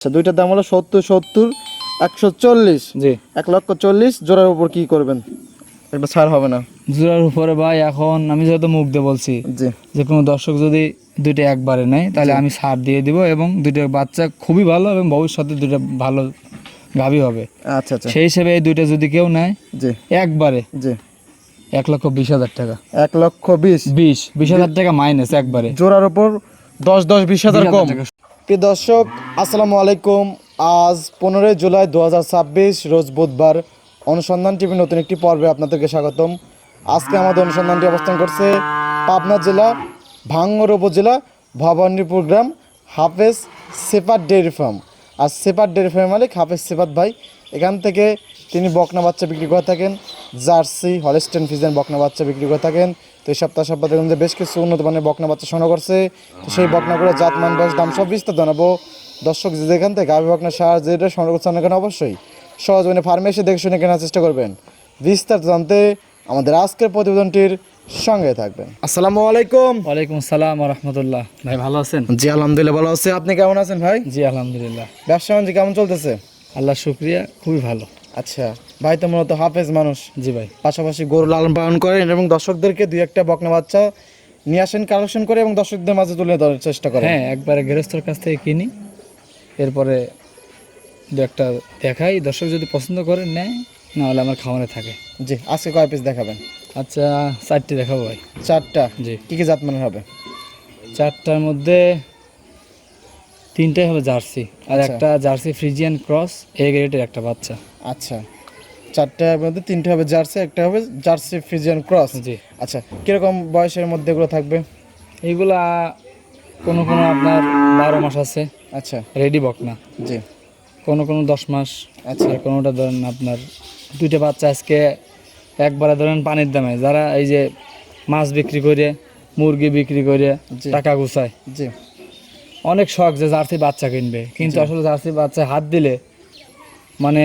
আচ্ছা, দুইটার দাম হলো 70, 140। জি, 1,40,000। জোড়ার উপর কি করবেন? একটা ছাড় হবে না? জোড়ার উপরে ভাই এখন আমি যেহেতু মুখ দিয়ে বলছি, জি যে কোনো দর্শক যদি দুইটা একবারে নেয় তাহলে আমি ছাড় দিয়ে দিব, এবং দুইটা বাচ্চা খুবই ভালো এবং ভবিষ্যতে দুইটা ভালো গাভী হবে। আচ্ছা আচ্ছা। সেই হিসেবে এই দুইটা যদি কেউ নেয় জি একবারে জি। 1,20,000 টাকা। 1,20,000। 20,000 টাকা মাইনাস একবারে। জোড়ার উপর 10,000 কম। টাকা। প্রিয় দর্শক, আসসালামু আলাইকুম। আজ 15 জুলাই 2026, রোজ বুধবার। অনুসন্ধান টিভি নতুন একটি পর্বে আপনাদেরকে স্বাগতম। আজকে আমাদের অনুসন্ধানটি অবস্থান করছে পাবনা জেলা ভাঙ্গর উপজেলা ভবানীপুর গ্রাম হাফেজ সেপার ডেয়ারি ফার্ম। আর সেপার ডেয়ারি ফার্মের মালিক হাফেজ সেপাত ভাই। এখান থেকে তিনি বকনা বাচ্চা বিক্রি করে থাকেন, জার্সি, হলস্টেইন ফ্রিজিয়ান বকনা বাচ্চা বিক্রি করে থাকেন। তো এই সপ্তাহ দেখুন যে বেশ কিছু উন্নত মানের বকনা বাচ্চা সংগ্রহ করছে। তো সেই বকনাগুলো জাতমান, বয়স, দাম সব বিস্তারিত জানাবো। দর্শক যেখান থেকে গাভী বকনা সাহায্যে যেটা সংগ্রহ করছেন না কেন, অবশ্যই সহজে ফার্মে এসে দেখে শুনে কেনার চেষ্টা করবেন। বিস্তারিত জানতে আমাদের আজকের প্রতিবেদনটির সঙ্গে থাকবেন। আসসালামু আলাইকুম। ওয়ালাইকুম আসসালাম ওয়া রাহমাতুল্লাহ। ভাই ভালো আছেন? জি আলহামদুলিল্লাহ ভালো আছি। আপনি কেমন আছেন ভাই? জি আলহামদুলিল্লাহ। ব্যবসা বাণিজ্য কেমন চলতেছে? আল্লাহ শুকরিয়া, খুবই ভালো। আচ্ছা ভাই, তো মূলত হাফেজ মানুষ, জি ভাই। পাশাপাশি গরু লালন পালন করেন এবং দর্শকদেরকে দুই একটা বকনা বাচ্চা নিয়ে আসেন, কালেকশন করে এবং দর্শকদের মাঝে তুলে ধরার চেষ্টা করেন। হ্যাঁ, একবারে গৃহস্থর কাছ থেকে কিনি, এরপরে দু একটা দেখাই, দর্শক যদি পছন্দ করে নেয়, নাহলে আমার খামারে থাকে। জি, আজকে কয় পিস দেখাবেন? আচ্ছা, 4টি দেখাবো ভাই। 4টা? জি। কি কি জাত মানের হবে? 4টার মধ্যে 3টাই হবে জার্সি, আর আচ্ছা। একটা জার্সি ফ্রিজিয়ান ক্রস এ গ্রেডের একটা বাচ্চা। আচ্ছা, 4টার মধ্যে 3টে হবে জার্সি, একটা হবে জার্সি ফ্রিজিয়ান ক্রস। জি। আচ্ছা, কিরকম বয়সের মধ্যে এগুলো থাকবে? এইগুলা কোনো কোনো আপনার 12 মাস আছে, আচ্ছা রেডি বকনা। জি। কোনো কোনো 10 মাস। আচ্ছা। আর কোনোটা ধরেন আপনার দুইটা বাচ্চা আজকে একবারে ধরেন পানির দামে, যারা এই যে মাছ বিক্রি করে, মুরগি বিক্রি করে জি। টাকা গুছায়, জি অনেক শখ যে জার্সি বাচ্চা কিনবে, কিন্তু আসলে জার্সি বাচ্চা হাত দিলে মানে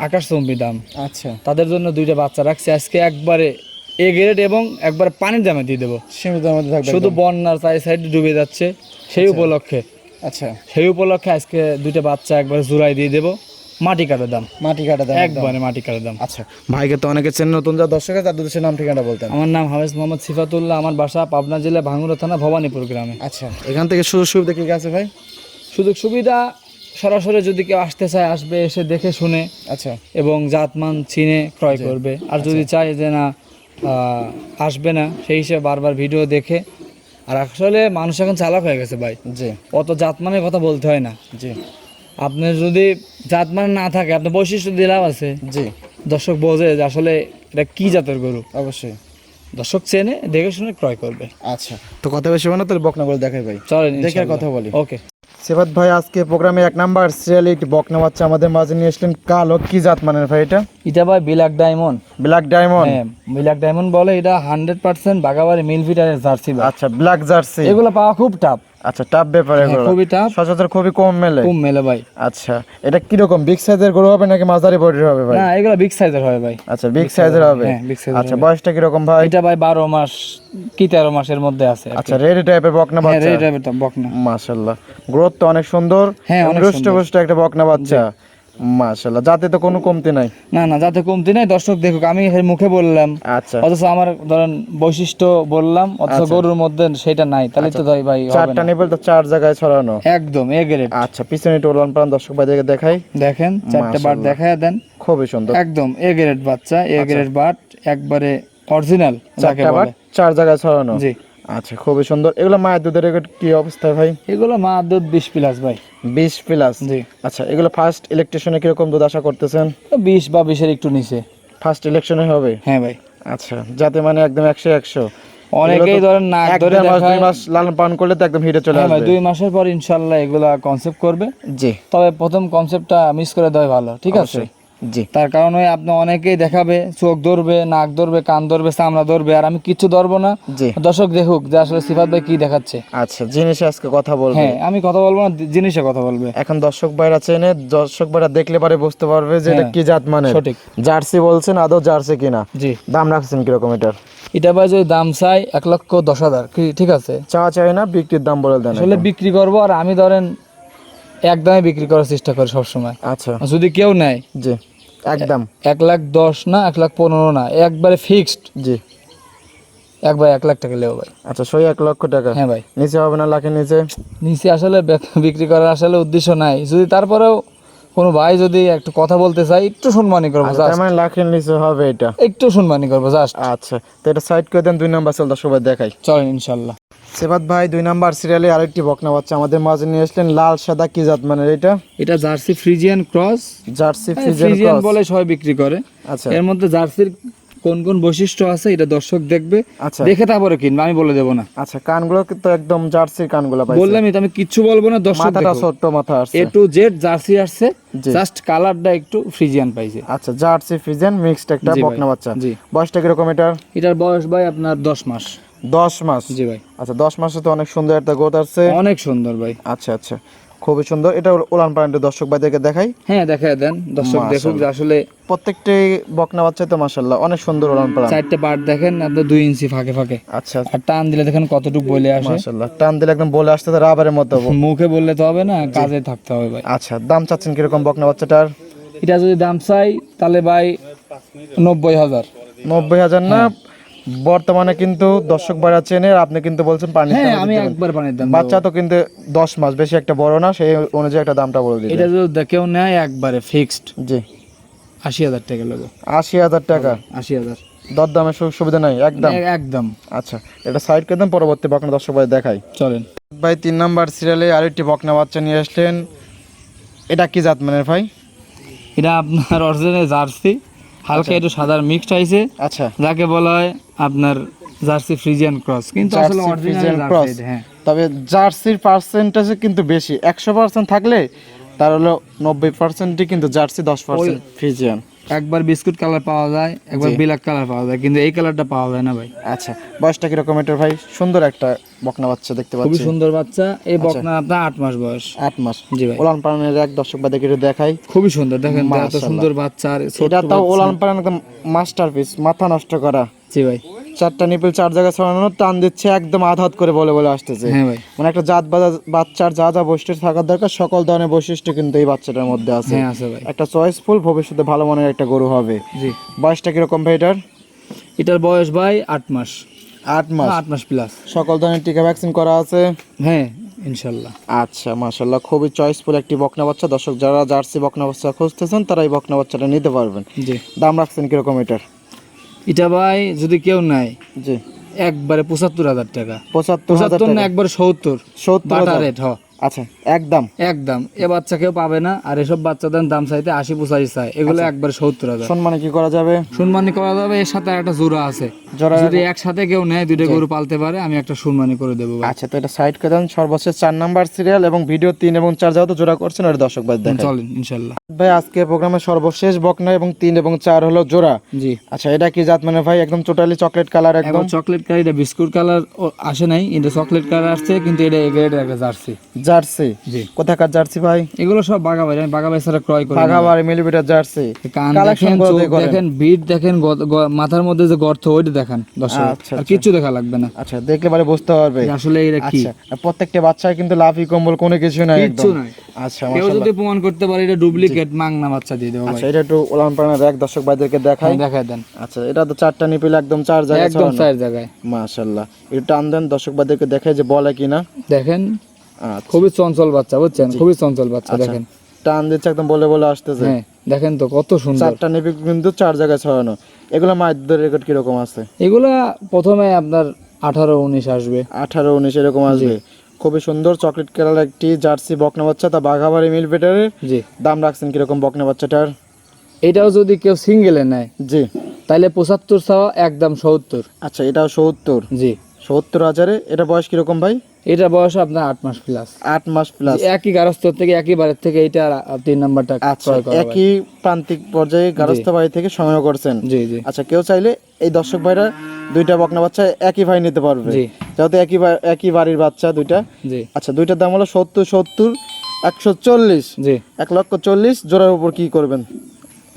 আকাশচুম্বী দাম। আচ্ছা, তাদের জন্য দুইটা বাচ্চা রাখছি আজকে একবারে এ গ্রেড এবং একবারে পানির দামে দিয়ে দেবো। সীমিত মধ্যে থাকবে শুধু একদম। বন্যার চারি সাইডে ডুবে যাচ্ছে, সেই উপলক্ষে আচ্ছা, আজকে দুইটা বাচ্চা একবার জোড়াই দিয়ে দেবো, মাটি কাটার দাম। মাটি কাটা দাম একদম। একবারে মাটি কাটার দাম। আচ্ছা ভাইকে তো অনেকে চেন, নতুন যা দর্শক আছে তাদের দেশের নাম ঠিকানা বলতেন। আমার নাম হাফেজ মোহাম্মদ সিফাতুল্লাহ, আমার বাসা পাবনা জেলা ভাঙ্গুড়া থানা ভবানীপুর গ্রামে। আচ্ছা, এখান থেকে সুযোগ সুবিধা কি কি আছে ভাই? সুযোগ সুবিধা সরাসরি যদি কেউ আসতে চায় আসবে, এসে দেখে শুনে আচ্ছা এবং জাতমান চিনে ক্রয় করবে। আর যদি চায় যে না আসবে না, সেই হিসেবে বারবার ভিডিও দেখে। আর আসলে মানুষ এখন চালাক হয়ে গেছে ভাই, জি অত জাতমানের কথা বলতে হয় না। জি আপনার যদি জাতমান না থাকে, আপনার বৈশিষ্ট্য দিলাম আছে, জি, দর্শক বোঝে যে আসলে এটা কি জাতের গরু, অবশ্যই। দর্শক চেনে দেখে শুনে ক্রয় করবে। আচ্ছা, তো কথা বেশি হবে না, তাহলে বকনা করে দেখাই ভাই। চলেন দেখে আর কথা বলি। ওকে। সেবাত ভাই, আজকে প্রোগ্রামে 1 নাম্বার সিরিয়াল একটি বকনা বাচ্চা আমাদের মাঝে নিয়ে আসলেন। কালো, কি জাত মানের ভাই এটা? এটা ভাই ব্ল্যাক ডায়মন্ড। Black diamond? হ্যাঁ, ব্ল্যাক ডায়মন্ড বলে এটা। 100% বাগাবাড়ি মিল ফিটারের জার্সি ভাই। আচ্ছা, ব্ল্যাক জার্সি। এগুলো পাওয়া খুব টাফ। আচ্ছা, টাপ ব্যাপার এগুলো? খুবই টাফ, সচরাচর খুবই কম মেলে। কম মেলে ভাই। আচ্ছা, এটা কি রকম, বিগ সাইজের গরু হবে নাকি মাঝারি বডির হবে ভাই? না, এগুলো বিগ সাইজের হবে ভাই। আচ্ছা, বিগ সাইজের হবে। হ্যাঁ, big size-এর আচ্ছা, হবে। বয়সটা কি রকম ভাই? এটা ভাই 12 মাস কি 13 মাসের মধ্যে আছে। আচ্ছা, রেডি টাইপের বকনা হ্যাঁ, বাচ্চা। রেড টাইপের তো বকনা। মাশাআল্লাহ, গ্রোথ তো অনেক সুন্দর। হ্যাঁ, অনেক রুষ্ট সুন্দর। পুষ্ট একটা বকনা বাচ্চা। মাশাআল্লাহ, যাতে তো কোনো কমতি নাই। না না, যাতে কমতি নাই, দর্শক দেখুক। আমি মুখে বললাম, আচ্ছা, অথচ আমার ধরেন বৈশিষ্ট্য বললাম, অথচ গরুর মধ্যে সেটা নাই, তাহলে তো ভাই হবে 4টা না। নিবল তো 4 জায়গায় ছড়ানো। একদম এ গ্রেড। আচ্ছা, পিছনে একটু উলান পালান দর্শক ভাইদেরকে দেখাই। দেখেন 4টে বার দেখায় দেন। খুবই সুন্দর। একদম এ গ্রেড বাচ্চা, এ গ্রেড বাট, একবারে অরিজিনাল যাকে 4টা বার বলে। 4 জায়গায় ছড়ানো। জি। আচ্ছা, খুবই সুন্দর। এগুলো মায়ের দুধের রেকর্ড কি অবস্থা ভাই? এগুলো মা দুধ 20 প্লাস ভাই। 20 প্লাস? জি। আচ্ছা, এগুলো ফার্স্ট ইলেকট্রিশনে কিরকম দুধ আশা করতেছেন? 20 বা 20-এর একটু নিচে। ফার্স্ট ইলেকশনে হবে? হ্যাঁ ভাই। আচ্ছা, যাতে মানে একদম 100 অনেকেই ধরেন নাক ধরে 1 মাস 2 দেখায়। মাস লালন পালন করলে তো একদম হিটে চলে হ্যাঁ ভাই, আসবে। 2 মাসের পর ইনশাআল্লাহ এগুলা কনসেপ্ট করবে। জি, তবে প্রথম কনসেপ্টটা মিস করে দেওয়া ভালো, ঠিক আছে? অবশ্যই। জি তার কারণ ওই আপনি অনেকেই দেখাবে, চোখ ধরবে, নাক ধরবে, কান ধরবে, চামড়া ধরবে, আর আমি কিচ্ছু ধরবো না। জি। দর্শক দেখুক যে আসলে সিফাত ভাই কি দেখাচ্ছে। আচ্ছা, জিনিসে আজকে কথা বলবো। হ্যাঁ, আমি কথা বলবো না, জিনিসে কথা বলবে। এখন দর্শক ভাইরা চেনে, দর্শক ভাইরা দেখলে পরে বুঝতে পারবে যে এটা হ্যাঁ, কি জাত মানে। সঠিক। জার্সি বলছেন, আদৌ জার্সি কিনা? জি। দাম রাখছেন কিরকম এটার? এটা ভাই যদি দাম চাই 1,10,000, কি ঠিক আছে? চাওয়া চাই না, বিক্রির দাম বলে দেন। আসলে বিক্রি করবো, আর আমি ধরেন একদমই বিক্রি করার চেষ্টা করে সবসময়। আচ্ছা যদি কেউ নেয় জি একদম 1,10,000 না 1,15,000 না, একবারে ফিক্সড, জি একবার 1,00,000 টাকা লেও ভাই। আচ্ছা সই 1 লক্ষ টাকা হ্যাঁ ভাই, নিচে হবে না, লাখের নিচে? নিচে আসলে বিক্রি করার আসলে উদ্দেশ্য নাই, যদি তারপরেও কোনো ভাই যদি একটু কথা বলতে চাই একটু সম্মানী করবো, আচ্ছা, তার মানে লাখের নিচে হবে এটা? একটু সম্মানী করবো জাস্ট। আচ্ছা তো এটা সাইড করে দেন, 2 নাম্বার চল সবাই দেখাই। চলেন ইনশাল্লাহ। সেবাত ভাই 2 নাম্বার সিরিয়ালে আরেকটি বকনা বাচ্চা আমাদের মাঝে নিয়ে আসলেন, লাল সাদা কি জাত মানে এটা? এটা jersey Friesian cross, jersey Friesian Friesian বলে সবাই বিক্রি করে। আচ্ছা এর মধ্যে জার্সির কোন কোন বৈশিষ্ট্য আছে এটা দর্শক দেখবে, আচ্ছা দেখে তারপরে কিনবে, আমি বলে দেবো না। আচ্ছা কানগুলো তো একদম জার্সির কানগুলো পাইছে, বললামই তো, আমি কিচ্ছু বলবো না, দর্শক মাথাটা ছোট্ট মাথা আসছে। A to Z জার্সি আসছে, জি। জাস্ট কালারটা একটু ফ্রিজিয়ান পাইছে। আচ্ছা জার্সি ফ্রিজিয়ান মিক্সড একটা জি ভাই, বকনা বাচ্চা। জি। বয়সটা কিরকম এটার? এটার বয়স ভাই আপনার 10 মাস। 10 মাস? জি ভাই, আচ্ছা 10 মাসে তো অনেক সুন্দর একটা গোত আছে। অনেক সুন্দর ভাই। আচ্ছা আচ্ছা খুবই সুন্দর। এটা ওলান পালানটা দর্শক ভাইদেরকে দেখাই। হ্যাঁ দেখায় দেন, দর্শক দেখুক যে আসলে প্রত্যেকটি বকনা বাচ্চা তো মাশাআল্লাহ অনেক সুন্দর ওলান পালান। 4টে পার্ট দেখেন আপনার 2 ইঞ্চি ফাঁকে ফাঁকে, আচ্ছা আর টান দিলে দেখেন কতটুকু বলে আসে। মাশাআল্লাহ টান দিলে একদম বলে আসতে তো রাবারের মতো। মুখে বললে তো হবে না, কাজে থাকতে হবে ভাই। আচ্ছা দাম চাচ্ছেন কিরকম বকনা বাচ্চাটার? এটা যদি দাম চাই তাহলে ভাই 90,000। 90,000 না? বর্তমানে কিন্তু দর্শক ভাইরা চেনে, আপনি কিন্তু বলছেন পানি হ্যাঁ আমি একবার পানির দাম বাচ্চা তো কিন্তু 10 মাস, বেশি একটা বড় না, সেই অনুযায়ী একটা দামটা বলে দিন। এটা যদি কেউ নেয় একবারে ফিক্সড জি 80,000 টাকা লাগবে। 80,000 টাকা? 80,000 দরদামের সুবিধা নাই একদম? একদম। আচ্ছা এটা সাইড করে দেন, পরবর্তী বকনা দর্শক ভাই দেখাই। চলেন ভাই 3 নাম্বার সিরিয়ালে আরেকটি বকনা বাচ্চা নিয়ে আসলেন, এটা কি জাত মানে ভাই? এটা আপনার অরিজিনাল জার্সি, হালকা একটু সাদার মিক্সড হয়েছে, আচ্ছা যাকে বলা হয় আপনার জার্সি ফ্রিজিয়ান ক্রস, কিন্তু আসলে jersey original Friesian cross. Jersey. হ্যাঁ তবে জার্সির পার্সেন্টেজ কিন্তু বেশি, 100% থাকলে তার হলো 90%ই কিন্তু জার্সি, 10% ফ্রিজিয়ান। একবার বিস্কুট কালার পাওয়া যায়, একবার ব্ল্যাক কালার পাওয়া যায়, কিন্তু এই কালারটা পাওয়া যায় না ভাই। আচ্ছা বয়সটা কিরকম এটার ভাই? সুন্দর একটা বকনা বাচ্চা দেখতে খুবই পাচ্ছি। সুন্দর বাচ্চা, এই বকনা আপনার 8 মাস বয়স। 8 মাস? জি ভাই, ওলান পালানের এক দর্শক ভাই দেখে দেখাই। খুবই সুন্দর, দেখেন তো এত মাশাআল্লাহ। সুন্দর বাচ্চা, আর ছোট এটা তো বাচ্চা। ওলান পালান একদম মাস্টারপিস, মাথা নষ্ট করা। জি ভাই, 4টা নিপল 4 জায়গায় ছড়ানো, টান দিচ্ছে একদম আধাত করে বলে বলে আসতেছে। হ্যাঁ ভাই, মানে একটা জাত বাচ্চার যা যা বৈশিষ্ট্য থাকার দরকার সকল ধরনের বৈশিষ্ট্য কিন্তু এই বাচ্চাটার মধ্যে আছে। হ্যাঁ আছে ভাই। একটা চয়েসফুল, ভবিষ্যতে ভালো মানের একটা গরু হবে। জি, বয়সটা কিরকম ভাই এটার? এটার বয়স ভাই 8 মাস। 8 মাস? 8 মাস প্লাস। সকল ধরনের টিকা ভ্যাকসিন করা আছে? হ্যাঁ ইনশাল্লাহ। আচ্ছা মাশাআল্লাহ খুবই চয়েসফুল একটি বকনা বাচ্চা। দর্শক যারা জার্সি বকনা বাচ্চা খুঁজতেছেন তারা এই বকনা বাচ্চাটা নিতে পারবেন। জি, দাম রাখছেন কিরকম এটার? এটা ভাই যদি কেউ নেয় জি একবারে 75,000 টাকা। 75,000 75 না টাকা? একবারে 70 বাটা 70,000? রেট। আচ্ছা একদম একদম, এ বাচ্চা কেউ পাবে না, আর এসব বাচ্চাদের দাম চাইতে 80-85 চাই, এগুলো একবারে 70,000। সম্মানে কি করা যাবে? সম্মানী করা যাবে, এর সাথে আর একটা জোড়া আছে, জোড়া? যদি একসাথে কেউ নেয় দুইটা গরু পালতে পারে, আমি একটা সম্মানী করে দেবো ভাই। আচ্ছা তো এটা সাইড করে দেন। সর্বশেষ 4 নাম্বার সিরিয়াল এবং ভিডিও 3 এবং 4 যাও তো জোড়া করছেন, ওটা দর্শক ভাই দেখেন। চলেন ইনশাল্লাহ। ভাই আজকে প্রোগ্রামের সর্বশেষ বকনা এবং 3 এবং 4 হলো জোড়া। জি, আচ্ছা এটা কি জাত মানে ভাই? একদম টোটালি চকলেট কালার একদম? একদম চকলেট কালার, এটা বিস্কুট কালার আসে নাই, এটা চকলেট কালার আসছে, কিন্তু এটা এ গ্রেডের একটা জার্সি। জার্সি? জি, কোথাকার জার্সি ভাই? এগুলো সব বাগাবাড়ি, আমি বাগাবাড়ি ছাড়া ক্রয় করি না। বাঘাবাড়ি মিলিমিটার জার্সি? কান কালেকশন দেখেন, করে চোখ দিয়ে করেন? দেখেন, বিট দেখেন, মাথার মধ্যে যে গর্ত ওইটা দেখেন দর্শক, আচ্ছা, আর আচ্ছা। কিচ্ছু দেখা লাগবে না। আচ্ছা দেখলে পরে বুঝতে পারবে যে আসলে এটা কি। আচ্ছা আর প্রত্যেকটা বাচ্চার কিন্তু লাফি কম্বল কোনো কিছু নাই কিচ্ছু একদম? নাই। আচ্ছা কেউ মাশাআল্লাহ। যদি প্রমাণ করতে পারে এটা ডুপ্লিকেট, মাংনা বাচ্চা দিয়ে দেবো ভাই। আচ্ছা এটা একটু ওলান পালানের এক দর্শক ভাইদেরকে দেখাই। হ্যাঁ, দেখায় দেন, আচ্ছা এটা তো 4টা নিপিল একদম 4 জায়গায় একদম ছড়ানো। 4 জায়গায়। মাশাআল্লাহ এটা টান দেন, দর্শক ভাইদেরকে দেখাই যে বলে কিনা। দেখেন আচ্ছা খুবই চঞ্চল বাচ্চা, বুঝছেন, খুবই চঞ্চল বাচ্চা। দেখেন টান দিচ্ছে একদম বলে বলে আসতেছে। হ্যাঁ দেখেন তো কত সুন্দর। 4টা নিপিল কিন্তু 4 জায়গায় ছড়ানো। এগুলো মায়ের রেকর্ড কিরকম আছে? এগুলা প্রথমে আপনার 18-19 আসবে। 18-19 এরকম আসবে। খুবই সুন্দর চকলেট কালার একটি জার্সি বকনা বাচ্চা, তা বাঘাবাড়ি মিল বেটারের। জি, দাম রাখছেন কিরকম বকনা বাচ্চাটার? এটাও যদি কেউ সিঙ্গেলে নেয় জি তাহলে 75 চাওয়া, একদম 70। আচ্ছা এটাও 70? জি, 70,000-এ। এটা বয়স কিরকম ভাই? এটা বয়স আপনার 8 মাস প্লাস। 8 মাস প্লাস? একই গারস্থ থেকে, একই বাড়ির থেকে এটা 3 নাম্বারটা আচ্ছা ক্রয় করা হয়। একই প্রান্তিক পর্যায়ে গারস্থ বাড়ি থেকে সংগ্রহ করছেন? জি জি আচ্ছা কেউ চাইলে এই দর্শক ভাইরা 2টা বকনা বাচ্চা একই ভাই নিতে পারবে? জি যেহেতু একই বাড়ির বাচ্চা 2টা। জি আচ্ছা 2টার দাম হলো 70, 140, জি। 1,40,000। জোড়ার উপর কি করবেন?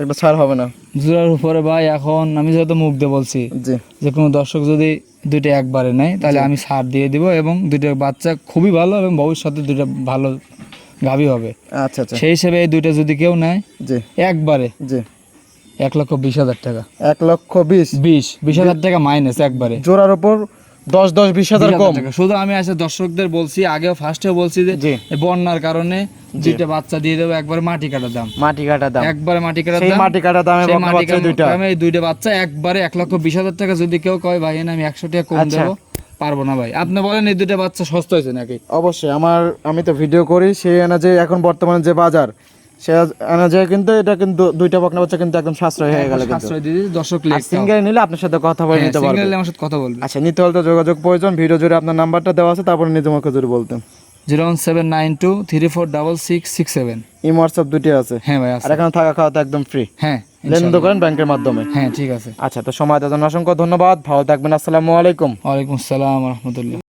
একটা ছাড় হবে না? জোড়ার উপরে ভাই এখন আমি যেহেতু মুখ দিয়ে বলছি, জি যে কোনো দর্শক যদি 2টা একবারে নেয় তাহলে আমি ছাড় দিয়ে দিব, এবং 2টা বাচ্চা খুবই ভালো, এবং ভবিষ্যতে 2টা ভালো গাভী হবে। আচ্ছা আচ্ছা, সেই হিসেবে এই দুইটা যদি কেউ নেয় জি একবারে জি, 1,20,000 টাকা, 1,20,000, 20,000 টাকা মাইনাস একবারে, জোড়ার উপর 10,000 কম। টাকা। শুধু আমি আসলে দর্শকদের বলছি, আগেও ফার্স্টেও বলছি যে জি। এই বন্যার কারণে দুইটা বাচ্চা দিয়ে দেবো একবারে মাটি কাটার দাম, মাটি কাটা দাম, একবারে মাটি কাটার সেই দাম, মাটি কাটা দামে সেই বকনা মাটি বাচ্চা দুইটা। দামে এই দুইটা বাচ্চা একবারে 1,20,000 টাকা। যদি কেউ কয় ভাই না আমি 100 টাকা কম আচ্ছা। দেবো, পারবো না ভাই। আপনি বলেন এই দুইটা বাচ্চা সস্তা হয়েছে নাকি? অবশ্যই, আমি তো ভিডিও করি, সেই অনুযায়ী এখন বর্তমানে যে বাজার, সে অনুযায়ী কিন্তু এটা কিন্তু দুইটা বকনা বাচ্চা কিন্তু একদম সাশ্রয় হয়ে গেল। কিন্তু সাশ্রয় দিয়ে দিয়েছি, দর্শক লেখ সিঙ্গেল নিলে আপনার সাথে কথা বলে নিতে পারবেন। সিঙ্গেল আমার সাথে কথা বলবে। আচ্ছা, নিতে হলে তো যোগাযোগ প্রয়োজন। ভিডিও জুড়ে আপনার নাম্বারটা দেওয়া আছে, তারপরে নিজে মুখে জুড়ে বলতেন। 01792346667। ইমো হোয়াটসঅ্যাপ দুটি আছে। হ্যাঁ ভাই আর আছে। এখানে থাকা খাওয়া তো একদম ফ্রি, হ্যাঁ লেনদেন করেন ব্যাংকের মাধ্যমে। হ্যাঁ ঠিক আছে। আচ্ছা, তো সময় দেওয়ার জন্য অসংখ্য ধন্যবাদ, ভালো থাকবেন, আসসালামু আলাইকুম। ওয়ালাইকুম আসসালাম রহমতুল্লাহ।